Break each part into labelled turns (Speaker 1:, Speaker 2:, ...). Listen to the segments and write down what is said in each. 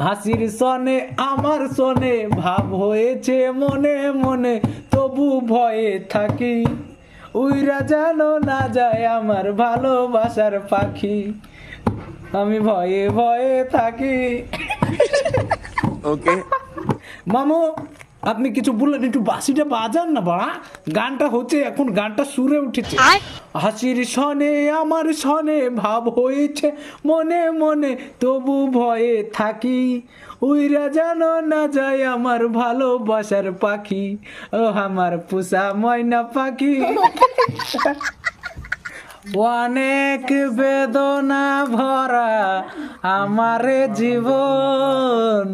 Speaker 1: হাসির সনে আমার সনে ভাব হয়েছে মনে মনে, তবু ভয়ে থাকি, উইরা যেন না যায় আমার ভালোবাসার পাখি, আমি ভয়ে ভয়ে থাকি।
Speaker 2: ওকে
Speaker 1: মামু, আপনি কিছু বললেন, একটু বাঁশিটা বাজান না বাড়া, গানটা হচ্ছে এখন, গানটা সুরে উঠেছে। হাসির সনে আমার সনে ভাব হয়েছে মনে মনে, তবু ভয়ে থাকি, উইরা যেন না যায় আমার ভালোবাসার পাখি, ও আমার পোষা ময়না পাখি। অনেক বেদনা ভরা আমার জীবন,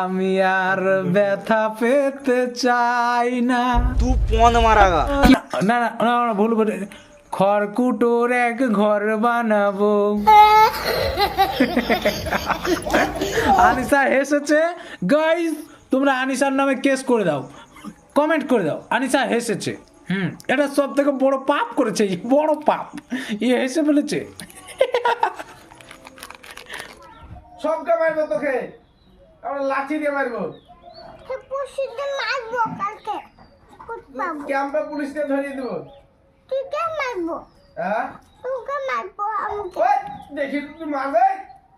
Speaker 1: আমি আর ব্যথা পেতে চাই না।
Speaker 2: তুই পন মারাগা।
Speaker 1: না না না না, ভুল বলে, খড়কুটোর এক ঘর বানাবো। আনিসা হেসেছে। গাইস, তোমরা আনিসার নামে কেস করে দাও, কমেন্ট করে দাও, আনিসা হেসেছে। এটা সব থেকে বড় পাপ করেছে, বড় পাপ, হেসে ফেলেছে।
Speaker 3: সবকে মারবো তোকে, আমরা লাঠি দিয়ে মারবো।
Speaker 4: পুলিশকে মারবো কালকে, কুটপাবো।
Speaker 3: ক্যাম্পে পুলিশকে ধরিয়ে দেবো।
Speaker 4: তুই কে মারবো?
Speaker 3: হ্যাঁ
Speaker 4: তোকে মারবো আমাকে।
Speaker 3: ওই, দেখি তুই মারবে,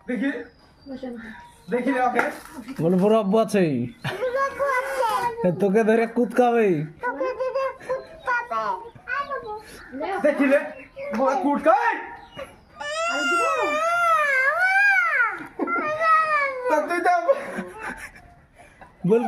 Speaker 3: দেখি দেখি রে ওকে।
Speaker 1: বলে বড় আব্বু আছে,
Speaker 4: বুড়াকু আছে,
Speaker 1: তোকে ধরে কুদকাবে।
Speaker 4: তোকে দিদি কুটপাবে।
Speaker 3: দেখি রে বড় কুটকা। তুই তো
Speaker 1: বল